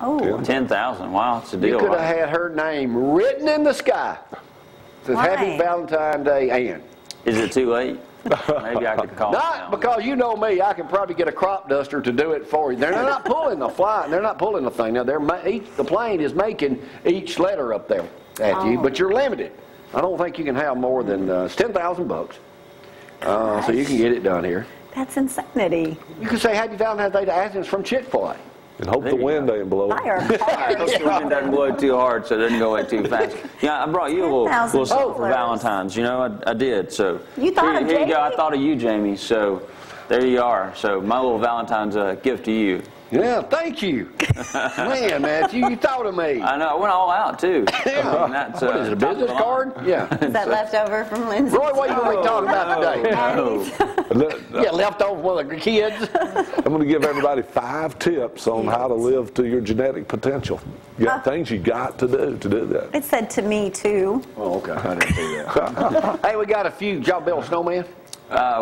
Oh. 10,000. Wow, it's a deal. You could have had her name written in the sky. It says Why? Happy Valentine's Day, Ann. Is it too late? Maybe I could call. Not because you know me, I can probably get a crop duster to do it for you. They're not pulling the fly. They're not pulling the thing. Now the plane is making each letter up there at you, but you're limited. I don't think you can have more than it's $10,000. So you can get it done here. That's insanity. You can say Happy Valentine's Day to Athens from Chick-fil-A. And hope the wind ain't blowing. Buy our Hope card. the wind doesn't blow too hard, so it doesn't go away too fast. Yeah, I brought you a little something for $10,000. Valentine's. You know, I did. So You thought of here you go. I Jamie? thought of you, Jamie. So there you are. So my little Valentine's gift to you. Yeah, thank you. Man, Matthew, you thought of me. I know. I went all out too. Yeah. I mean, that's, What is it, a top of business the line. card? Yeah. Is that left over from Lindsay? Roy, what are you going to be talking about today? Patties. Yeah, left over one of the kids. I'm going to give everybody 5 tips on how to live to your genetic potential. You got things you got to do that. It said to me, too. Oh, okay. I didn't see that. Hey, we got a few. Did y'all build a snowman?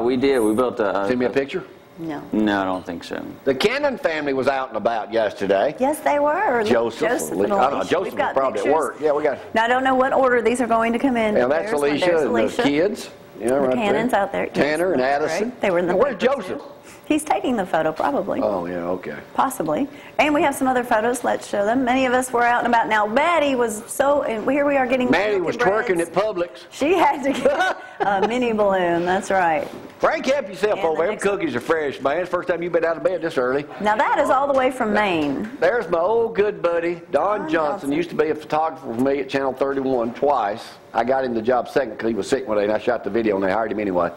We did. We built a. Send me a picture. No. No, I don't think so. The Cannon family was out and about yesterday. Yes, they were. Joseph. and I don't know. Alicia. Joseph We've was got probably at pictures. work. Yeah, we got. Now, I don't know what order these are going to come in. And that's There's one. Alicia There's and Alicia. the kids. Yeah, The right Cannons there. out there. Yes, Tanner and that's Addison. right. They were in the And where's paper, Joseph? too. He's taking the photo, probably. Oh, yeah, okay. Possibly. And we have some other photos. Let's show them. Many of us were out and about. Now, Maddie was so, and here we are getting Maddie milk was and twerking breads. at Publix. She had to get a mini balloon. That's right. Frank, help yourself And over the there. next Cookies are fresh, man. It's the first time you've been out of bed this early. Now, that is all the way from Maine. There's my old good buddy, Don Don Johnson. Johnson. Used to be a photographer for me at Channel 31 twice. I got him the job second because he was sick one day, and I shot the video, and they hired him anyway.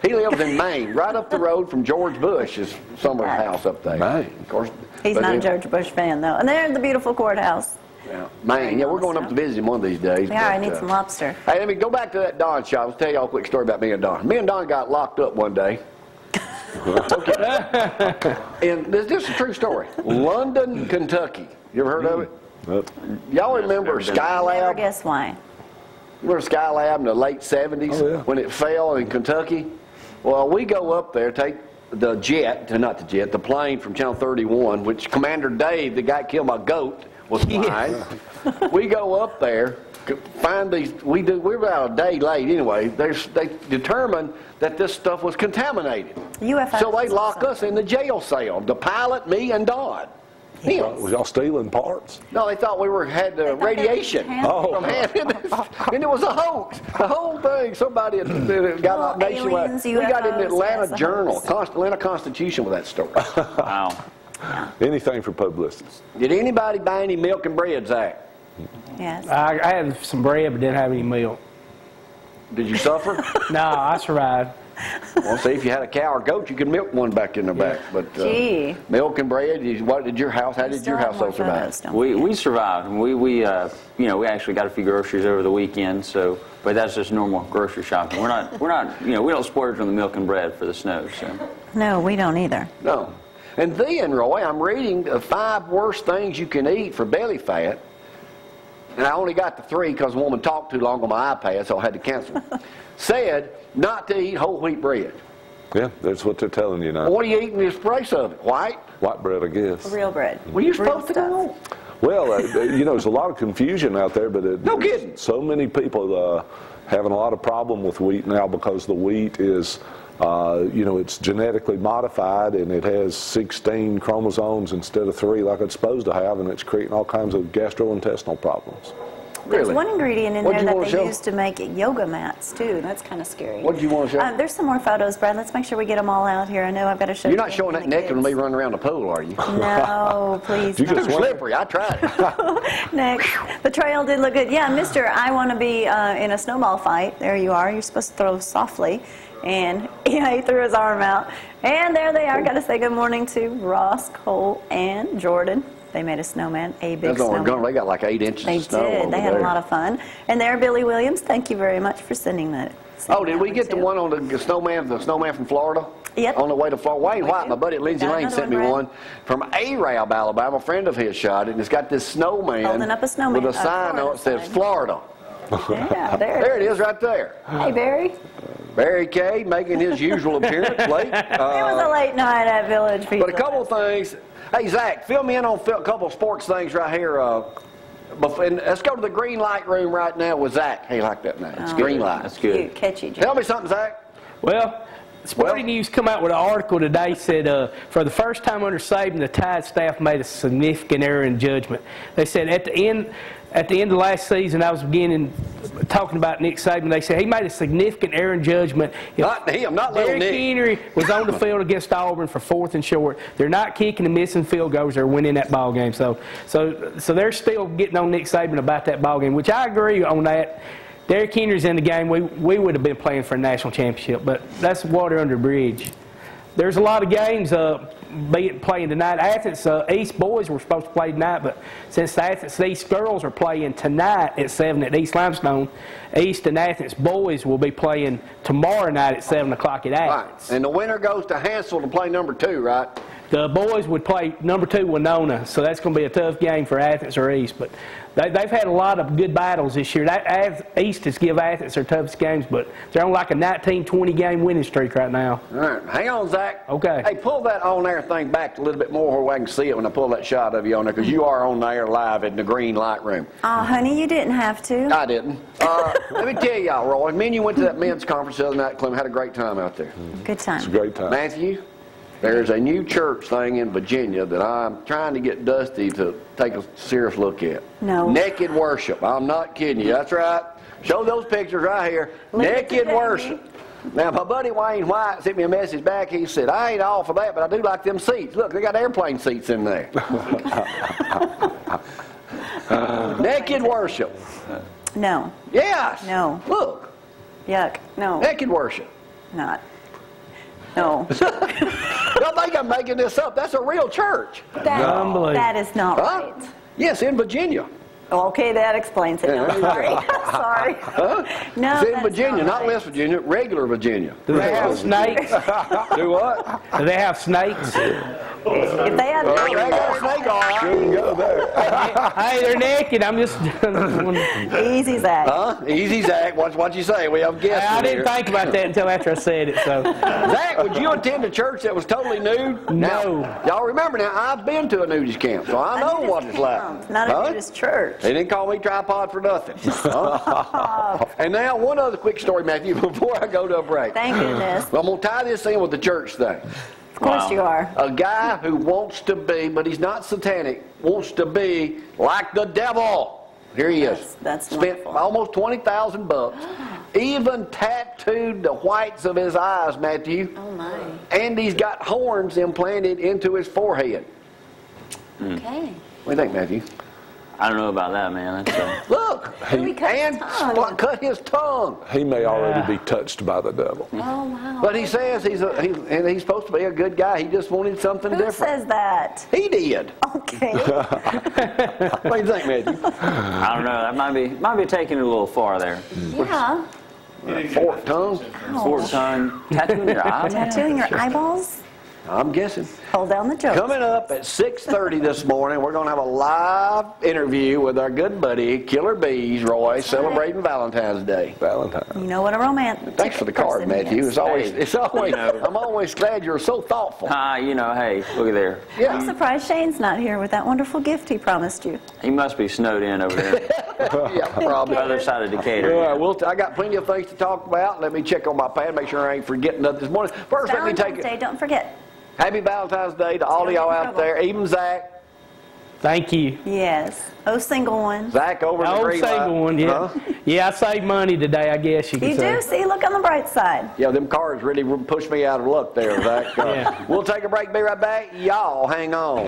He lives in Maine, right up the road from George Bush's summer house up there. Maine. Of course. He's but not a then- George Bush fan, though. And there's the beautiful courthouse. Yeah, Maine. Yeah, we're going up to visit him one of these days. Yeah, I but, need some lobster. Hey, let me go back to that Don shop. Let's tell y'all a quick story about me and Don. Me and Don got locked up one day. Okay. And this is a true story. London, Kentucky. You ever heard of it? Nope. Y'all remember Never Skylab? guess why. Remember Skylab in the late 70s Oh, yeah. when it fell in Kentucky? Well, we go up there, take the jet, not the jet, the plane from Channel 31, which Commander Dave, the guy that killed my goat, was flying. We go up there, find these, we're about a day late anyway. They determined that this stuff was contaminated. UFO. So they lock us in the jail cell, the pilot, me, and Don. Him. Was y'all stealing parts? No, they thought we had thought they radiation were Oh. from having it, and it was a hoax. The whole thing, somebody had got Well, nationwide. aliens, We got in the UFOs, Atlanta yes, a Journal, hoax. Atlanta Constitution with that story. Wow. Anything for publicity. Did anybody buy any milk and bread, Zach? Yes. I had some bread but didn't have any milk. Did you suffer? No, I survived. Well, see, if you had a cow or goat, you could milk one back in the back. But Gee. milk and bread. What did your house? How did Still your have more household survive? photos, don't We forget. survived. We actually got a few groceries over the weekend. So, but that's just normal grocery shopping. We're not we don't splurge on the milk and bread for the snow. So. No, we don't either. No. And then, Roy, I'm reading the 5 worst things you can eat for belly fat. And I only got the 3 because a woman talked too long on my iPad, so I had to cancel. Said not to eat whole wheat bread. Yeah, that's what they're telling you now. Well, what are you eating in place of it? White? White bread, I guess. Real bread. Well, you're Real supposed to stuff. know. Well, there's a lot of confusion out there, but No kidding. so many people having a lot of problem with wheat now because the wheat is, it's genetically modified and it has 16 chromosomes instead of 3 like it's supposed to have, and it's creating all kinds of gastrointestinal problems. There's Really? one ingredient in What'd there you that wanna they show? use to make yoga mats, too. That's kind of scary. What did you want to show? There's some more photos, Brad. Let's make sure we get them all out here. I know I've got to show You're you not showing that the naked with me kids. running around the pool, are you? No, please. You no. just Too slippery. I tried it. Next. The trail did look good. Yeah, Mr. I want to be in a snowball fight. There you are. You're supposed to throw softly. And he threw his arm out. And there they are. Got to say good morning to Ross, Cole, and Jordan. They made a snowman, a big That's all snowman. They got like 8 inches They of snow did. over They had there. a lot of fun. And there, Billy Williams, thank you very much for sending that. Oh, did we get the one on the snowman from Florida? Yep. On the way to Florida. Wayne We White, did. my buddy Lindsay Got Lane, another sent me one, one from Arab, Alabama. A friend of his shot it, and it's got this snowman Holding up a snowman, with a sign on it that says Florida. Yeah, there. There it is right there. Hey, Barry. Barry Kay making his usual appearance late. It was a late night at Village Pizza. But a couple of things. Hey, Zach, fill me in on a couple of sports things right here. And let's go to the green light room right now with Zach. Hey, like that now. It's green light. That's good. Cute, catchy. Tell me something, Zach. Well, Sporting News come out with an article today, said for the first time under Saban, the Tide staff made a significant error in judgment. They said at the end of last season, I was beginning talking about Nick Saban. They said he made a significant error in judgment. Not him, not little Derrick Nick. Henry was on the field against Auburn for 4th and short. They're not kicking and missing field goals. They're winning that ball game. So they're still getting on Nick Saban about that ball game, which I agree on that. Derrick Henry's in the game. We would have been playing for a national championship, but that's water under the bridge. There's a lot of games playing tonight. Athens East boys were supposed to play tonight, but since the Athens East girls are playing tonight at 7 at East Limestone, East and Athens boys will be playing tomorrow night at 7 o'clock at Athens. Right. And the winner goes to Hansel to play number 2, right? The boys would play number 2 Winona, so that's going to be a tough game for Athens or East. But they've had a lot of good battles this year. East has given Athens their toughest games, but they're on like a 19-20 game winning streak right now. All right. Hang on, Zach. Okay. Hey, pull that on-air thing back a little bit more where I can see it when I pull that shot of you on there, because you are on the air live in the green light room. Oh, honey, you didn't have to. I didn't. Let me tell y'all, Roy, me and you went to that men's conference the other night, Clem, had a great time out there. Good time. It's a great time. Matthew, there's a new church thing in Virginia that I'm trying to get Dusty to take a serious look at. No. Naked worship. I'm not kidding you. That's right. Show those pictures right here. Look at Naked the worship. Now, my buddy Wayne White sent me a message back. He said, I ain't all for that, but I do like them seats. Look, they got airplane seats in there. Naked worship. No. Yes. No. Look. Yuck. No. Naked worship. Not. No. Don't think I'm making this up. That's a real church. Unbelievable. That is not Huh? right. Yes, in Virginia. Okay, that explains it. No, sorry. Sorry. Huh? No, It's in that's Virginia, not right. West Virginia, regular Virginia. Do they have snakes? Do what? Do they have snakes? If they had They got a snake, all right. Shouldn't go there. Hey, they're naked. I'm just. easy, Zach. Huh? Easy, Zach. Watch what you say. We have guests I in didn't here. think about that until after I said it. So Zach, would you attend a church that was totally nude? No. Now, y'all remember now, I've been to a nudist camp, so I know what it's like. Not Huh? a nudist church. They didn't call me tripod for nothing. Huh? And now, one other quick story, Matthew, before I go to a break. Thank goodness. I'm going to tie this in with the church thing. Of course you are. A guy who wants to be, but he's not satanic, wants to be like the devil. Here he is. That's Spent wonderful. almost $20,000. Even tattooed the whites of his eyes, Matthew. Oh, my. And he's got horns implanted into his forehead. Okay. What do you think, Matthew? I don't know about that, man. That's, Look! We cut his And tongue. cut his tongue. He may already be touched by the devil. Oh, wow. But he says he's supposed to be a good guy. He just wanted something Who different. says that? He did. Okay. What do you think, Matthew? I don't know. That might be taking it a little far there. Yeah. Forked tongue? Forked tongue, tattooing your eye. Tattooing your eyeballs? I'm guessing. Hold down the joke. Coming up at 6:30 this morning, we're going to have a live interview with our good buddy, Killer Bees, Roy, celebrating Valentine's Day. Valentine. You know what a romantic Thanks for the card, person Matthew. is. It's always, you know. I'm always glad you're so thoughtful. You know, hey, look at there. I'm Yeah. surprised Shane's not here with that wonderful gift he promised you. He must be snowed in over there, Yeah, probably. other side of Decatur. Yeah, I got plenty of things to talk about. Let me check on my pad, make sure I ain't forgetting nothing this morning. First, let me take Valentine's it. Day, don't forget. Happy Valentine's Day to all of y'all out there, even Zach. thank you. Yes. Oh, single one. Zach over in the Old green light. single one, yeah. Huh? Yeah, I saved money today, I guess you could You say. do? See, look on the bright side. Yeah, them cards really pushed me out of luck there, Zach. Yeah. We'll take a break, be right back. Y'all hang on.